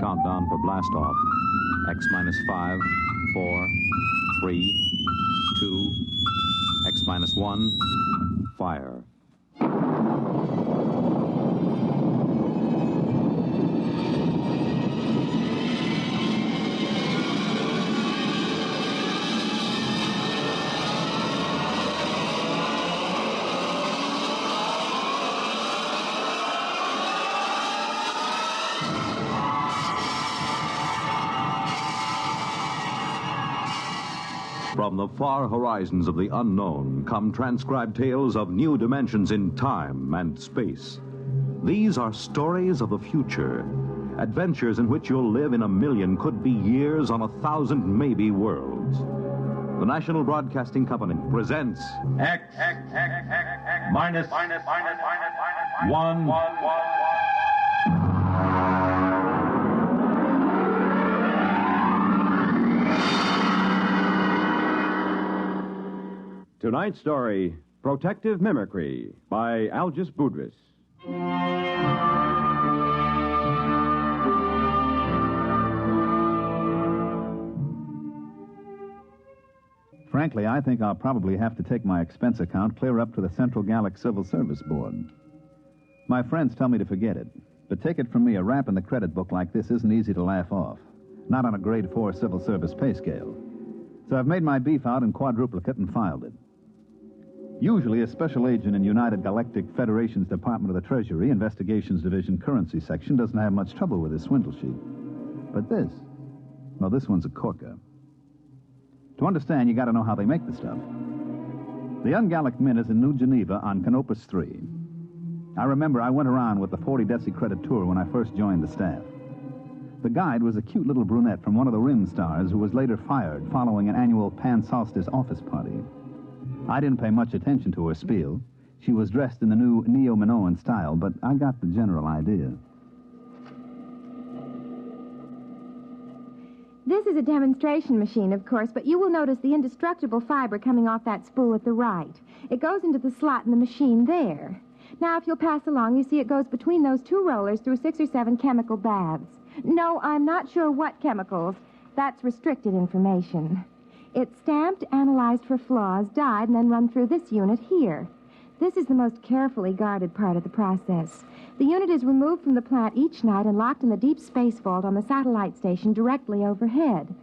Countdown for blast off. X minus 5, 4, 3, 2, X minus 1, fire. From the far horizons of the unknown come transcribed tales of new dimensions in time and space. These are stories of the future, adventures in which you'll live in a million, could be years, on 1,000 maybe worlds. The National Broadcasting Company presents X minus 1. Tonight's story, Protective Mimicry, by Algis Budrys. Frankly, I think I'll probably have to take my expense account clear up to the Central Gallic Civil Service Board. My friends tell me to forget it, but take it from me, a rap in the credit book like this isn't easy to laugh off. Not on a grade 4 civil service pay scale. So I've made my beef out in quadruplicate and filed it. Usually, a special agent in United Galactic Federation's Department of the Treasury, Investigations Division, Currency Section, doesn't have much trouble with his swindle sheet. But this one's a corker. To understand, you got to know how they make the stuff. The Ungallic Mint is in New Geneva on Canopus 3. I remember I went around with the 40 Deci credit tour when I first joined the staff. The guide was a cute little brunette from one of the Rim stars who was later fired following an annual Pan-Solstice office party. I didn't pay much attention to her spiel. She was dressed in the new neo-Minoan style, but I got the general idea. This is a demonstration machine, of course, but you will notice the indestructible fiber coming off that spool at the right. It goes into the slot in the machine there. Now, if you'll pass along, you see it goes between those two rollers through 6 or 7 chemical baths. No, I'm not sure what chemicals. That's restricted information. It's stamped, analyzed for flaws, dyed, and then run through this unit here. This is the most carefully guarded part of the process. The unit is removed from the plant each night and locked in the deep space vault on the satellite station directly overhead.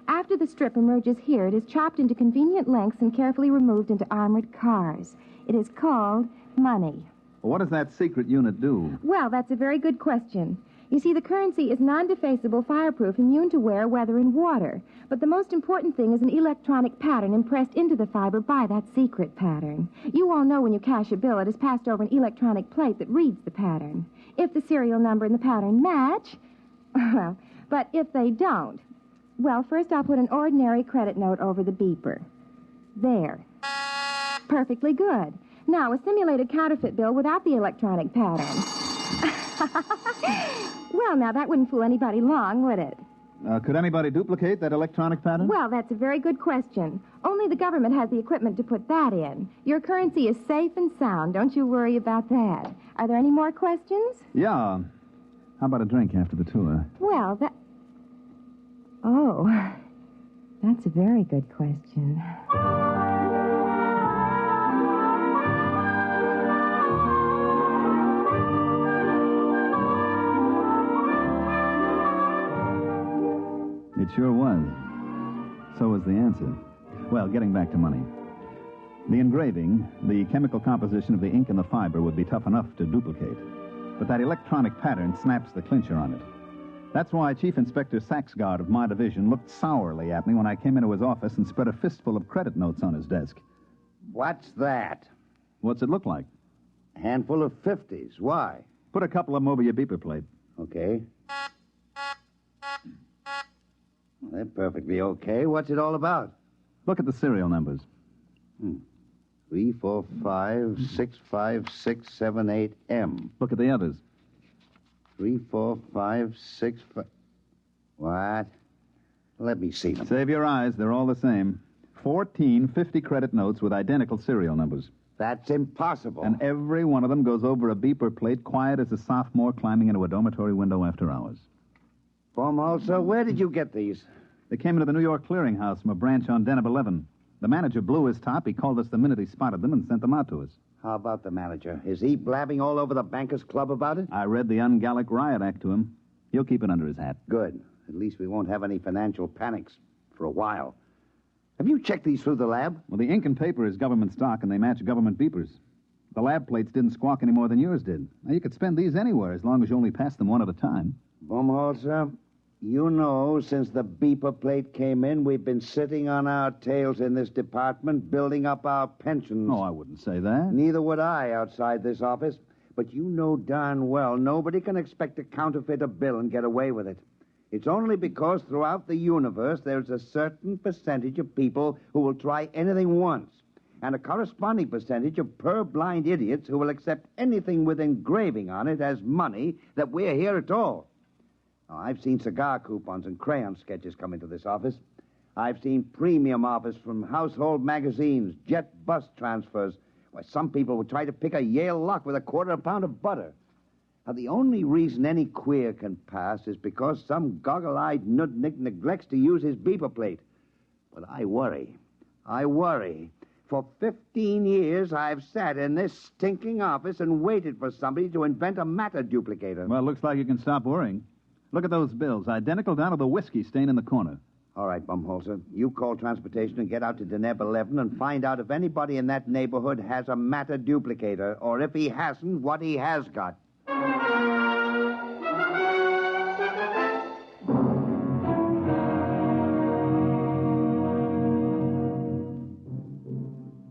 After the strip emerges here, it is chopped into convenient lengths and carefully removed into armored cars. It is called money. Well, what does that secret unit do? Well, that's a very good question. You see, the currency is non-defacable, fireproof, immune to wear, weather, and water. But the most important thing is an electronic pattern impressed into the fiber by that secret pattern. You all know when you cash a bill, it is passed over an electronic plate that reads the pattern. If the serial number and the pattern match, well, but if they don't, well, first I'll put an ordinary credit note over the beeper. There. Perfectly good. Now, a simulated counterfeit bill without the electronic pattern. Well, now, that wouldn't fool anybody long, would it? Could anybody duplicate that electronic pattern? Well, that's a very good question. Only the government has the equipment to put that in. Your currency is safe and sound. Don't you worry about that. Are there any more questions? Yeah. How about a drink after the tour? Well, Oh, that's a very good question. It sure was. So was the answer. Well, getting back to money. The engraving, the chemical composition of the ink and the fiber would be tough enough to duplicate. But that electronic pattern snaps the clincher on it. That's why Chief Inspector Saxgard of my division looked sourly at me when I came into his office and spread a fistful of credit notes on his desk. What's that? What's it look like? A handful of 50s. Why? Put a couple of them over your beeper plate. Okay. Well, they're perfectly okay. What's it all about? Look at the serial numbers. 3, 4, 5, 6, 5, 6, 7, 8, M. Look at the others. 3, 4, 5, 6, 5... What? Let me see them. Save your eyes. They're all the same. 14 50 credit notes with identical serial numbers. That's impossible. And every one of them goes over a beeper plate quiet as a sophomore climbing into a dormitory window after hours. Baumholzer, where did you get these? They came into the New York Clearinghouse from a branch on Deneb 11. The manager blew his top. He called us the minute he spotted them and sent them out to us. How about the manager? Is he blabbing all over the Bankers Club about it? I read the Un-Gallic Riot Act to him. He'll keep it under his hat. Good. At least we won't have any financial panics for a while. Have you checked these through the lab? Well, the ink and paper is government stock, and they match government beepers. The lab plates didn't squawk any more than yours did. Now, you could spend these anywhere as long as you only pass them one at a time. Baumholzer, you know, since the beeper plate came in, we've been sitting on our tails in this department, building up our pensions. No, I wouldn't say that. Neither would I outside this office. But you know darn well nobody can expect to counterfeit a bill and get away with it. It's only because throughout the universe there's a certain percentage of people who will try anything once, and a corresponding percentage of purblind idiots who will accept anything with engraving on it as money that we're here at all. Now, I've seen cigar coupons and crayon sketches come into this office. I've seen premium offers from household magazines, jet bus transfers, where some people would try to pick a Yale lock with a quarter pound of butter. Now, the only reason any queer can pass is because some goggle-eyed nudnik neglects to use his beeper plate. But I worry. For 15 years, I've sat in this stinking office and waited for somebody to invent a matter duplicator. Well, it looks like you can stop worrying. Look at those bills, identical down to the whiskey stain in the corner. All right, Baumholzer, you call transportation and get out to Deneb 11 and find out if anybody in that neighborhood has a matter duplicator, or if he hasn't, what he has got.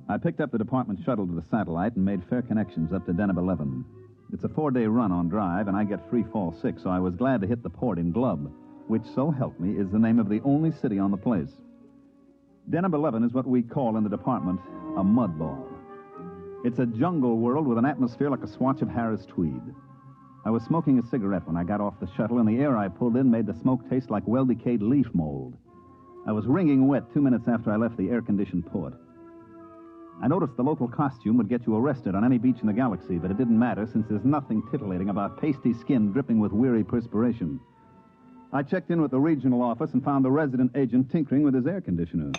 I picked up the department shuttle to the satellite and made fair connections up to Deneb 11. It's a 4-day run on drive, and I get free fall 6, so I was glad to hit the port in Glub, which, so help me, is the name of the only city on the place. Deneb 11 is what we call in the department a mud ball. It's a jungle world with an atmosphere like a swatch of Harris tweed. I was smoking a cigarette when I got off the shuttle, and the air I pulled in made the smoke taste like well-decayed leaf mold. I was wringing wet 2 minutes after I left the air-conditioned port. I noticed the local costume would get you arrested on any beach in the galaxy, but it didn't matter since there's nothing titillating about pasty skin dripping with weary perspiration. I checked in with the regional office and found the resident agent tinkering with his air conditioner.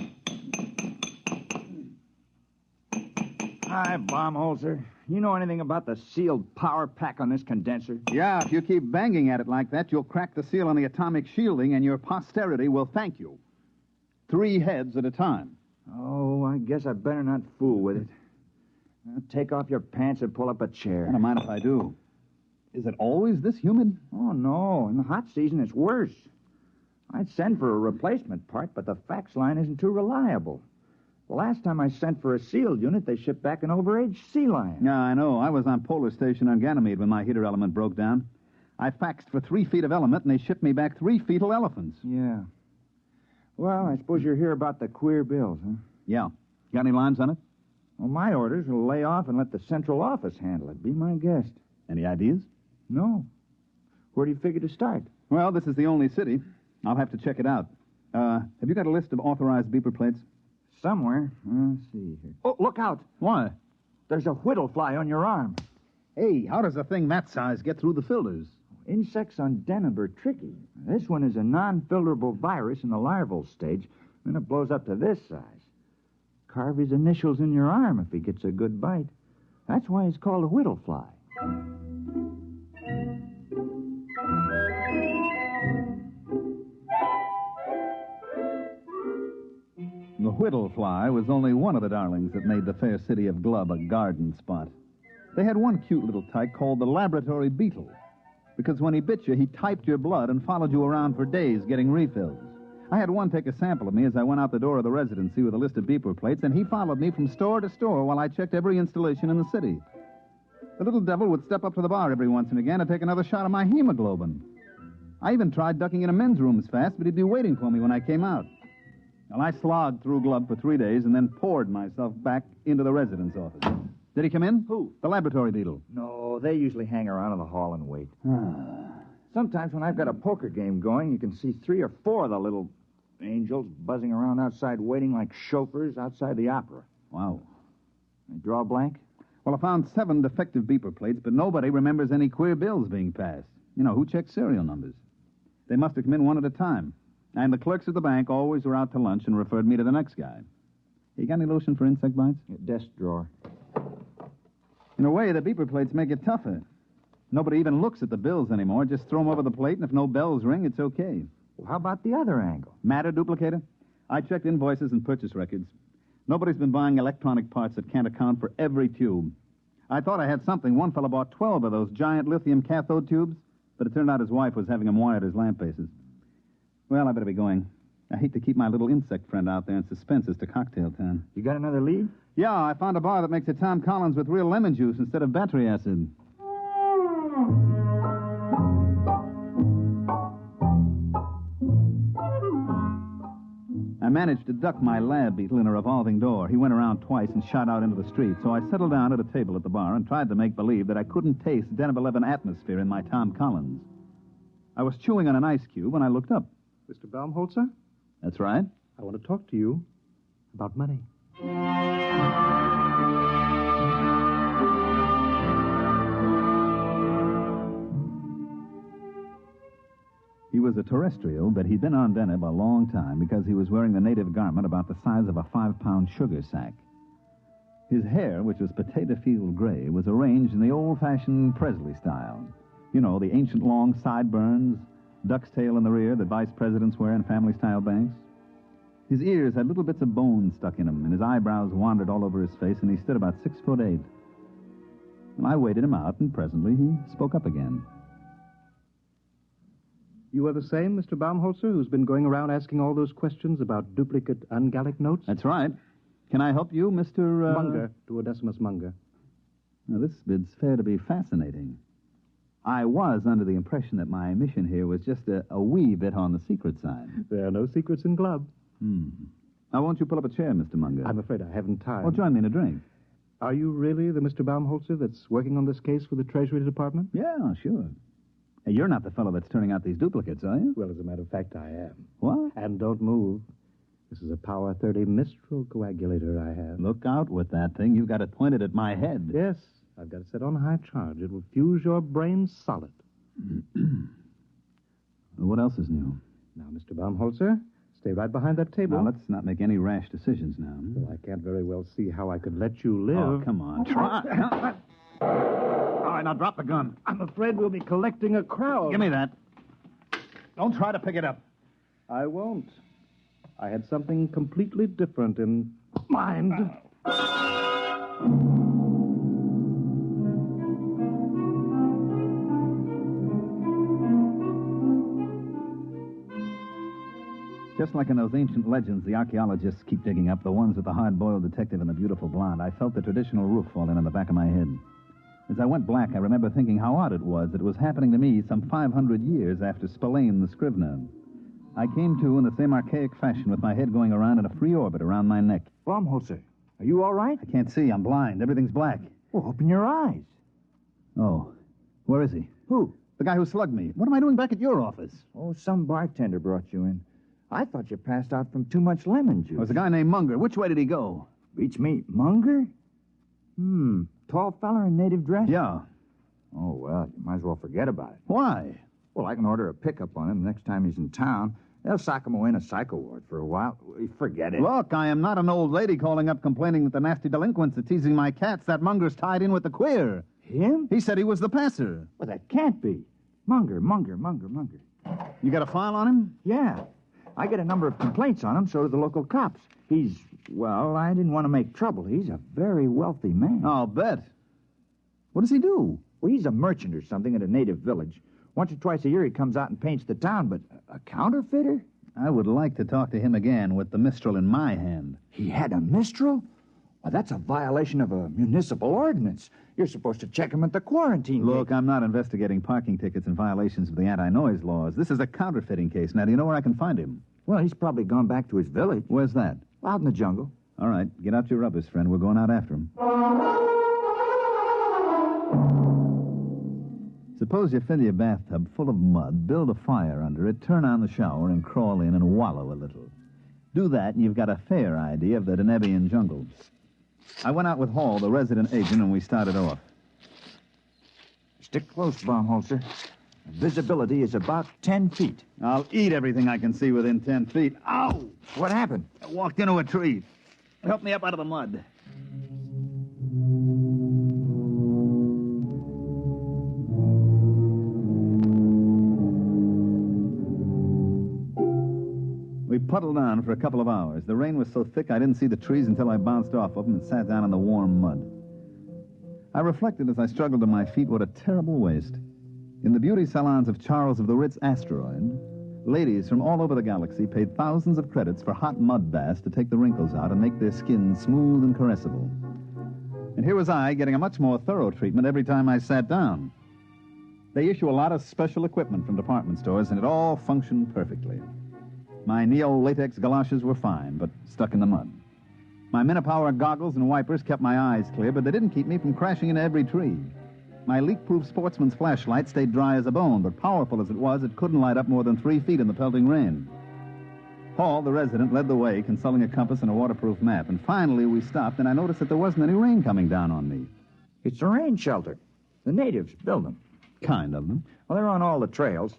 Hi, Baumholzer. You know anything about the sealed power pack on this condenser? Yeah, if you keep banging at it like that, you'll crack the seal on the atomic shielding, and your posterity will thank you. 3 heads at a time. Oh, I guess I better not fool with it. Now, take off your pants and pull up a chair. I don't mind if I do. Is it always this humid? Oh, no. In the hot season, it's worse. I'd send for a replacement part, but the fax line isn't too reliable. The last time I sent for a sealed unit, they shipped back an overaged sea lion. Yeah, I know. I was on Polar Station on Ganymede when my heater element broke down. I faxed for 3 feet of element, and they shipped me back 3 fetal elephants. Yeah. Well, I suppose you're here about the queer bills, huh? Yeah. Got any lines on it? Well, my orders will lay off and let the central office handle it. Be my guest. Any ideas? No. Where do you figure to start? Well, this is the only city. I'll have to check it out. Have you got a list of authorized beeper plates? Somewhere. Let's see here. Oh, look out. Why? There's a whittle fly on your arm. Hey, how does a thing that size get through the filters? Insects on Deneb are tricky. This one is a non-filterable virus in the larval stage, then it blows up to this size. Carve his initials in your arm if he gets a good bite. That's why he's called a whittle fly. The whittle fly was only one of the darlings that made the fair city of Glub a garden spot. They had one cute little tyke called the laboratory beetle, because when he bit you, he typed your blood and followed you around for days getting refills. I had one take a sample of me as I went out the door of the residency with a list of beeper plates, and he followed me from store to store while I checked every installation in the city. The little devil would step up to the bar every once and again to take another shot of my hemoglobin. I even tried ducking into men's rooms fast, but he'd be waiting for me when I came out. Well, I slogged through Glub for 3 days and then poured myself back into the residence office. Did he come in? Who? The laboratory beetle. No, they usually hang around in the hall and wait. Sometimes when I've got a poker game going, you can see 3 or 4 of the little angels buzzing around outside waiting like chauffeurs outside the opera. Wow. Draw a blank? Well, I found 7 defective beeper plates, but nobody remembers any queer bills being passed. You know, who checks serial numbers? They must have come in one at a time. And the clerks at the bank always were out to lunch and referred me to the next guy. You got any lotion for insect bites? Desk drawer. In a way, the beeper plates make it tougher. Nobody even looks at the bills anymore. Just throw them over the plate, and if no bells ring, it's okay. Well, how about the other angle? Matter duplicator? I checked invoices and purchase records. Nobody's been buying electronic parts that can't account for every tube. I thought I had something. One fellow bought 12 of those giant lithium cathode tubes, but it turned out his wife was having them wired as lamp bases. Well, I better be going. I hate to keep my little insect friend out there in suspense as to cocktail time. You got another lead? Yeah, I found a bar that makes a Tom Collins with real lemon juice instead of battery acid. I managed to duck my lab beetle in a revolving door. He went around twice and shot out into the street, so I settled down at a table at the bar and tried to make believe that I couldn't taste Den of 11 atmosphere in my Tom Collins. I was chewing on an ice cube when I looked up. Mr. Baumholzer, That's right. I want to talk to you about money. He was a terrestrial, but he'd been on Deneb a long time because he was wearing the native garment about the size of a 5-pound sugar sack. His hair, which was potato field gray, was arranged in the old-fashioned Presley style. You know, the ancient long sideburns, duck's tail in the rear that vice presidents wear in family-style banks. His ears had little bits of bone stuck in them, and his eyebrows wandered all over his face, and he stood about 6'8". Well, I waited him out, and presently he spoke up again. You are the same Mr. Baumholzer who's been going around asking all those questions about duplicate ungallic notes? That's right. Can I help you, Mr. Munger, Duodecimus Munger. Now, this bid's fair to be fascinating. I was under the impression that my mission here was just a wee bit on the secret side. There are no secrets in Glub. Now, won't you pull up a chair, Mr. Munger? I'm afraid I haven't time. Well, join me in a drink. Are you really the Mr. Baumholzer that's working on this case for the Treasury Department? Yeah, sure. Hey, you're not the fellow that's turning out these duplicates, are you? Well, as a matter of fact, I am. What? And don't move. This is a Power 30 Mistral coagulator I have. Look out with that thing. You've got it pointed at my head. Yes, I've got it set on high charge. It will fuse your brain solid. What else is new? Now, Mr. Baumholzer, stay right behind that table. Now, let's not make any rash decisions now. Well, I can't very well see how I could let you live. Oh, come on. Try. All right, now drop the gun. I'm afraid we'll be collecting a crowd. Give me that. Don't try to pick it up. I won't. I had something completely different in mind. Just like in those ancient legends the archaeologists keep digging up, the ones with the hard-boiled detective and the beautiful blonde, I felt the traditional roof fall in on the back of my head. As I went black, I remember thinking how odd it was that it was happening to me some 500 years after Spillane the Scrivener. I came to in the same archaic fashion with my head going around in a free orbit around my neck. Baumholzer, are you all right? I can't see. I'm blind. Everything's black. Well, open your eyes. Oh. Where is he? Who? The guy who slugged me. What am I doing back at your office? Oh, some bartender brought you in. I thought you passed out from too much lemon juice. There was a guy named Munger. Which way did he go? Reach me, Munger? Tall feller in native dress? Yeah. Oh, well, you might as well forget about it. Why? Well, I can order a pickup on him the next time he's in town. They'll sock him away in a psycho ward for a while. Forget it. Look, I am not an old lady calling up complaining that the nasty delinquents are teasing my cats. That Munger's tied in with the queer. Him? He said he was the passer. Well, that can't be. Munger. You got a file on him? Yeah. I get a number of complaints on him, so do the local cops. Well, I didn't want to make trouble. He's a very wealthy man. I'll bet. What does he do? Well, he's a merchant or something at a native village. Once or twice a year he comes out and paints the town, but a counterfeiter? I would like to talk to him again with the Mistral in my hand. He had a Mistral? Well, that's a violation of a municipal ordinance. You're supposed to check him at the quarantine. Look, I'm not investigating parking tickets and violations of the anti-noise laws. This is a counterfeiting case. Now, do you know where I can find him? Well, he's probably gone back to his village. Where's that? Out in the jungle. All right, get out your rubbers, friend. We're going out after him. Suppose you fill your bathtub full of mud, build a fire under it, turn on the shower, and crawl in and wallow a little. Do that, and you've got a fair idea of the Denebian jungle. I went out with Hall, the resident agent, and we started off. Stick close, Baumholzer. Visibility is about 10 feet. I'll eat everything I can see within 10 feet. Ow! What happened? I walked into a tree. Help me up out of the mud. We puddled on for a couple of hours. The rain was so thick I didn't see the trees until I bounced off of them and sat down in the warm mud. I reflected as I struggled to my feet what a terrible waste. In the beauty salons of Charles of the Ritz Asteroid, ladies from all over the galaxy paid thousands of credits for hot mud baths to take the wrinkles out and make their skin smooth and caressable. And here was I getting a much more thorough treatment every time I sat down. They issue a lot of special equipment from department stores, and it all functioned perfectly. My neo-latex galoshes were fine, but stuck in the mud. My Minipower goggles and wipers kept my eyes clear, but they didn't keep me from crashing into every tree. My leak-proof sportsman's flashlight stayed dry as a bone, but powerful as it was, it couldn't light up more than 3 feet in the pelting rain. Hall, the resident, led the way, consulting a compass and a waterproof map, and finally we stopped, and I noticed that there wasn't any rain coming down on me. It's a rain shelter. The natives build them. Kind of them. Well, they're on all the trails.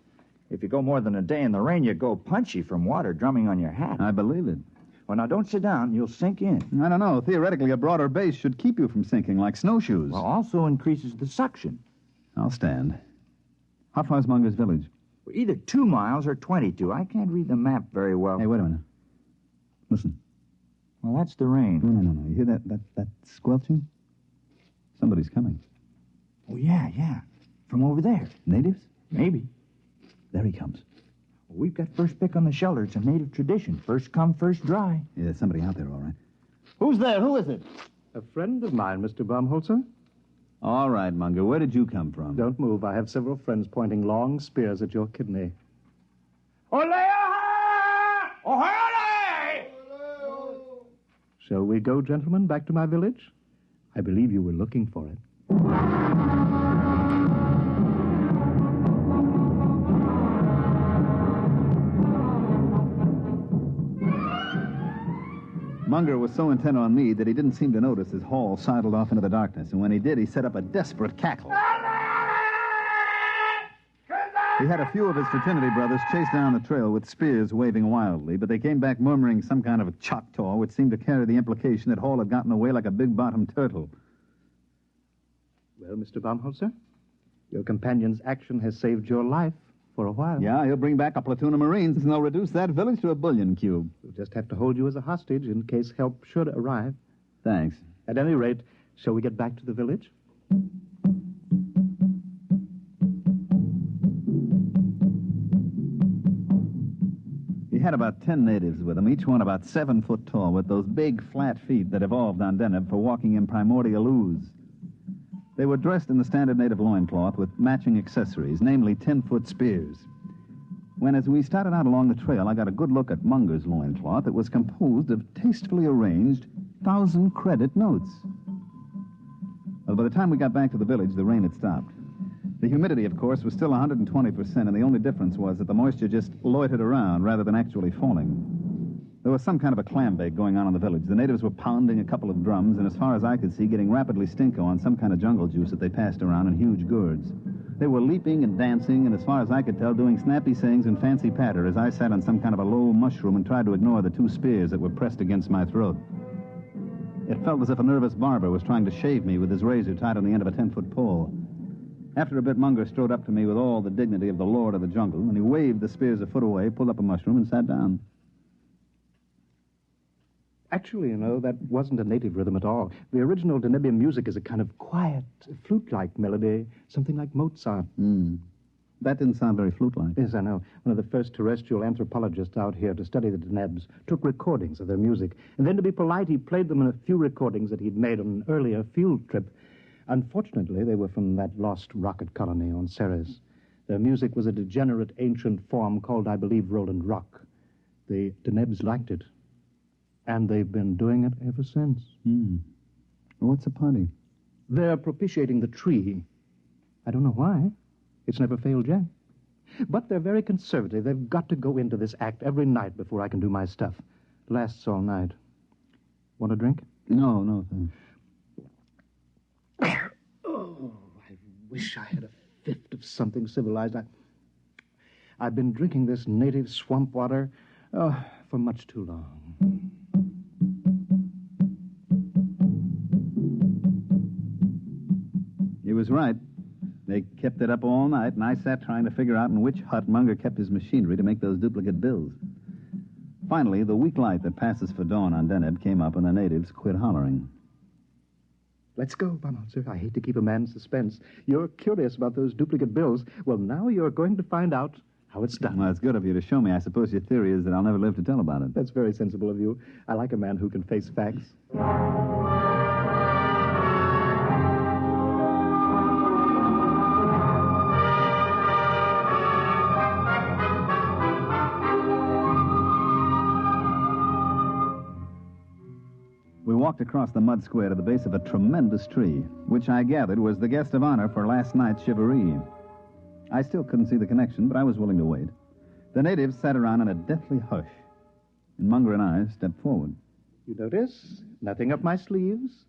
If you go more than a day in the rain, you go punchy from water drumming on your hat. I believe it. Well, now, don't sit down. You'll sink in. I don't know. Theoretically, a broader base should keep you from sinking, like snowshoes. Well, also increases the suction. I'll stand. How far's Munger's village? Either 2 miles or 22. I can't read the map very well. Hey, wait a minute. Listen. Well, that's the rain. No. You hear that squelching? Somebody's coming. Oh, yeah. From over there. Natives? Maybe. There he comes. We've got first pick on the shelter. It's a native tradition. First come, first dry. Yeah, there's somebody out there, all right. Who's there? Who is it? A friend of mine, Mr. Baumholzer. All right, Munger. Where did you come from? Don't move. I have several friends pointing long spears at your kidney. Ole! Ole! Shall we go, gentlemen, back to my village? I believe you were looking for it. Munger was so intent on me that he didn't seem to notice as Hall sidled off into the darkness, and when he did, he set up a desperate cackle. He had a few of his fraternity brothers chase down the trail with spears waving wildly, but they came back murmuring some kind of a Choctaw, which seemed to carry the implication that Hall had gotten away like a big-bottomed turtle. Well, Mr. Baumholzer, your companion's action has saved your life for a while. Yeah, he'll bring back a platoon of Marines, and they'll reduce that village to a bullion cube. We'll just have to hold you as a hostage in case help should arrive. Thanks. At any rate, shall we get back to the village? He had about 10 natives with him, each one about 7 foot tall, with those big, flat feet that evolved on Deneb for walking in primordial ooze. They were dressed in the standard native loincloth with matching accessories, namely 10-foot spears. When, as we started out along the trail, I got a good look at Munger's loincloth, it was composed of tastefully arranged 1,000-credit notes. Well, by the time we got back to the village, the rain had stopped. The humidity, of course, was still 120%, and the only difference was that the moisture just loitered around rather than actually falling. There was some kind of a clam bake going on in the village. The natives were pounding a couple of drums, and as far as I could see, getting rapidly stinko on some kind of jungle juice that they passed around in huge gourds. They were leaping and dancing, and as far as I could tell, doing snappy sayings and fancy patter as I sat on some kind of a low mushroom and tried to ignore the 2 spears that were pressed against my throat. It felt as if a nervous barber was trying to shave me with his razor tied on the end of a 10-foot pole. After a bit, Munger strode up to me with all the dignity of the lord of the jungle, and he waved the spears a foot away, pulled up a mushroom, and sat down. Actually, you know, that wasn't a native rhythm at all. The original Danubian music is a kind of quiet, flute-like melody, something like Mozart. That didn't sound very flute-like. Yes, I know. One of the first terrestrial anthropologists out here to study the Denebs took recordings of their music. And then, to be polite, he played them in a few recordings that he'd made on an earlier field trip. Unfortunately, they were from that lost rocket colony on Ceres. Their music was a degenerate ancient form called, I believe, Roland Rock. The Denebs liked it. And they've been doing it ever since. What's the party? They're propitiating the tree. I don't know why. It's never failed yet. But they're very conservative. They've got to go into this act every night before I can do my stuff. Lasts all night. Want a drink? No, thanks. wish I had a fifth of something civilized. I've been drinking this native swamp water for much too long. He was right. They kept it up all night, and I sat trying to figure out in which hut Munger kept his machinery to make those duplicate bills. Finally, the weak light that passes for dawn on Deneb came up, and the natives quit hollering. Let's go, Bonanza. I hate to keep a man in suspense. You're curious about those duplicate bills. Well, now you're going to find out how it's done. Well, it's good of you to show me. I suppose your theory is that I'll never live to tell about it. That's very sensible of you. I like a man who can face facts. We walked across the mud square to the base of a tremendous tree, which I gathered was the guest of honor for last night's shivaree. I still couldn't see the connection, but I was willing to wait. The natives sat around in a deathly hush, and Munger and I stepped forward. You notice? Nothing up my sleeves.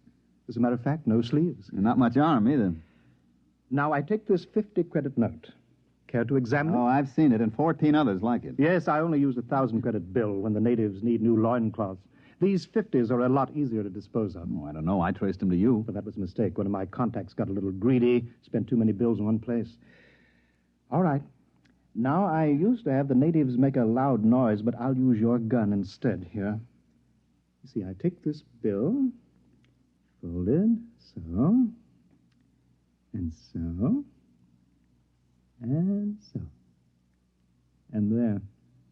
As a matter of fact, no sleeves. And not much arm, either. Now, I take this 50-credit note. Care to examine it? Oh, I've seen it, and 14 others like it. Yes, I only use a 1,000-credit bill when the natives need new loincloths. These 50s are a lot easier to dispose of. Oh, I don't know. I traced them to you. But that was a mistake. One of my contacts got a little greedy, spent too many bills in one place. All right. Now, I used to have the natives make a loud noise, but I'll use your gun instead here. You see, I take this bill, fold it, so, and so, and so, and there.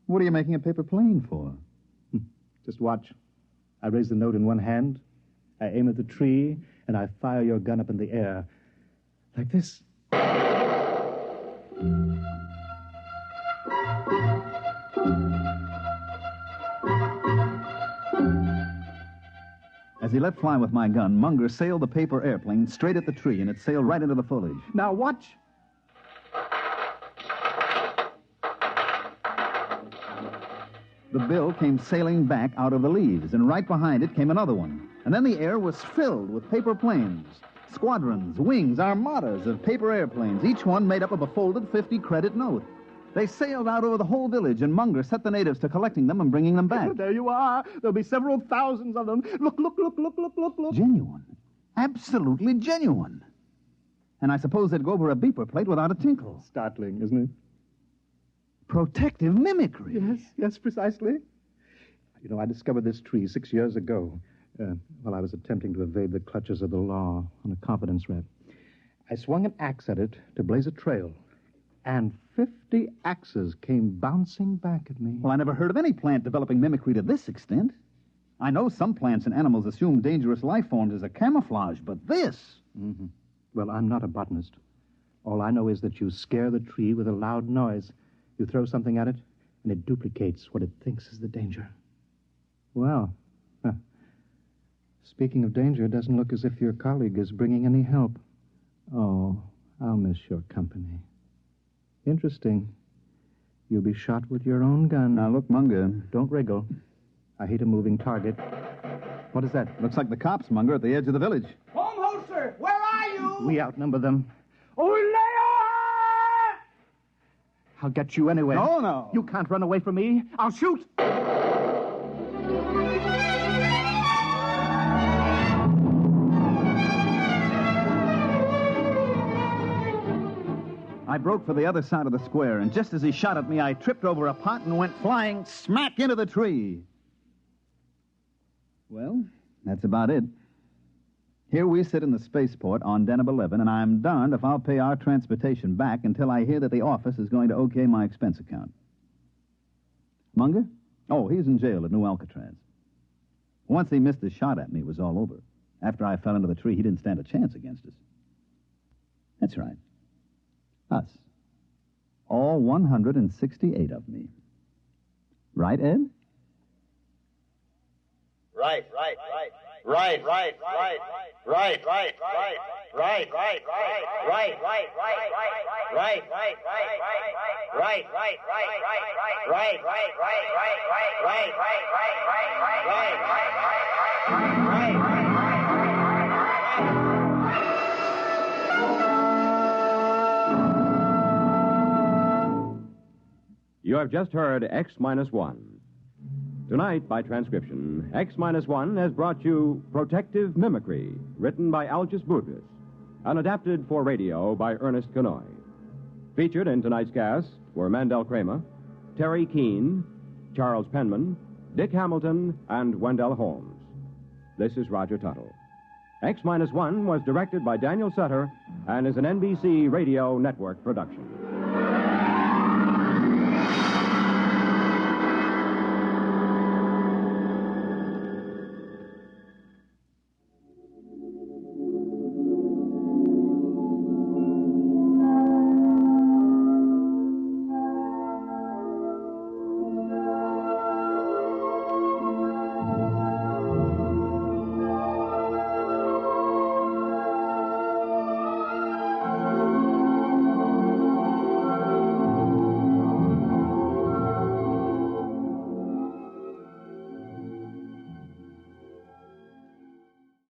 What are you making a paper plane for? Just watch. I raise the note in one hand, I aim at the tree, and I fire your gun up in the air. Like this. As he let fly with my gun, Munger sailed the paper airplane straight at the tree, and it sailed right into the foliage. Now watch. The bill came sailing back out of the leaves, and right behind it came another one. And then the air was filled with paper planes. Squadrons, wings, armadas of paper airplanes, each one made up of a folded 50-credit note. They sailed out over the whole village, and Munger set the natives to collecting them and bringing them back. There you are. There'll be several thousands of them. Look, look, look, look, look, look, look. Genuine. Absolutely genuine. And I suppose they'd go over a beeper plate without a tinkle. Startling, isn't it? Protective mimicry. Yes, precisely. You know, I discovered this tree 6 years ago while I was attempting to evade the clutches of the law on a confidence rap. I swung an axe at it to blaze a trail, and 50 axes came bouncing back at me. Well, I never heard of any plant developing mimicry to this extent. I know some plants and animals assume dangerous life forms as a camouflage, but this... Mm-hmm. Well, I'm not a botanist. All I know is that you scare the tree with a loud noise. You throw something at it, and it duplicates what it thinks is the danger. Well, speaking of danger, it doesn't look as if your colleague is bringing any help. Oh, I'll miss your company. Interesting. You'll be shot with your own gun. Now, look, Munger. Don't wriggle. I hate a moving target. What is that? Looks like the cops, Munger, at the edge of the village. Home holster, where are you? We outnumber them. Oleo! I'll get you anyway. No. You can't run away from me. I'll shoot. I broke for the other side of the square, and just as he shot at me, I tripped over a pot and went flying smack into the tree. Well, that's about it. Here we sit in the spaceport on Deneb 11, and I'm darned if I'll pay our transportation back until I hear that the office is going to okay my expense account. Munger? Oh, he's in jail at New Alcatraz. Once he missed a shot at me, it was all over. After I fell into the tree, he didn't stand a chance against us. That's right. Us. All 168 of me. Right, Ed? Right. You have just heard X-1. Tonight, by transcription, X-1 has brought you Protective Mimicry, written by Algis Budrys, and adapted for radio by Ernest Kanoy. Featured in tonight's cast were Mandel Kramer, Terry Keane, Charles Penman, Dick Hamilton, and Wendell Holmes. This is Roger Tuttle. X-1 was directed by Daniel Sutter and is an NBC Radio Network production.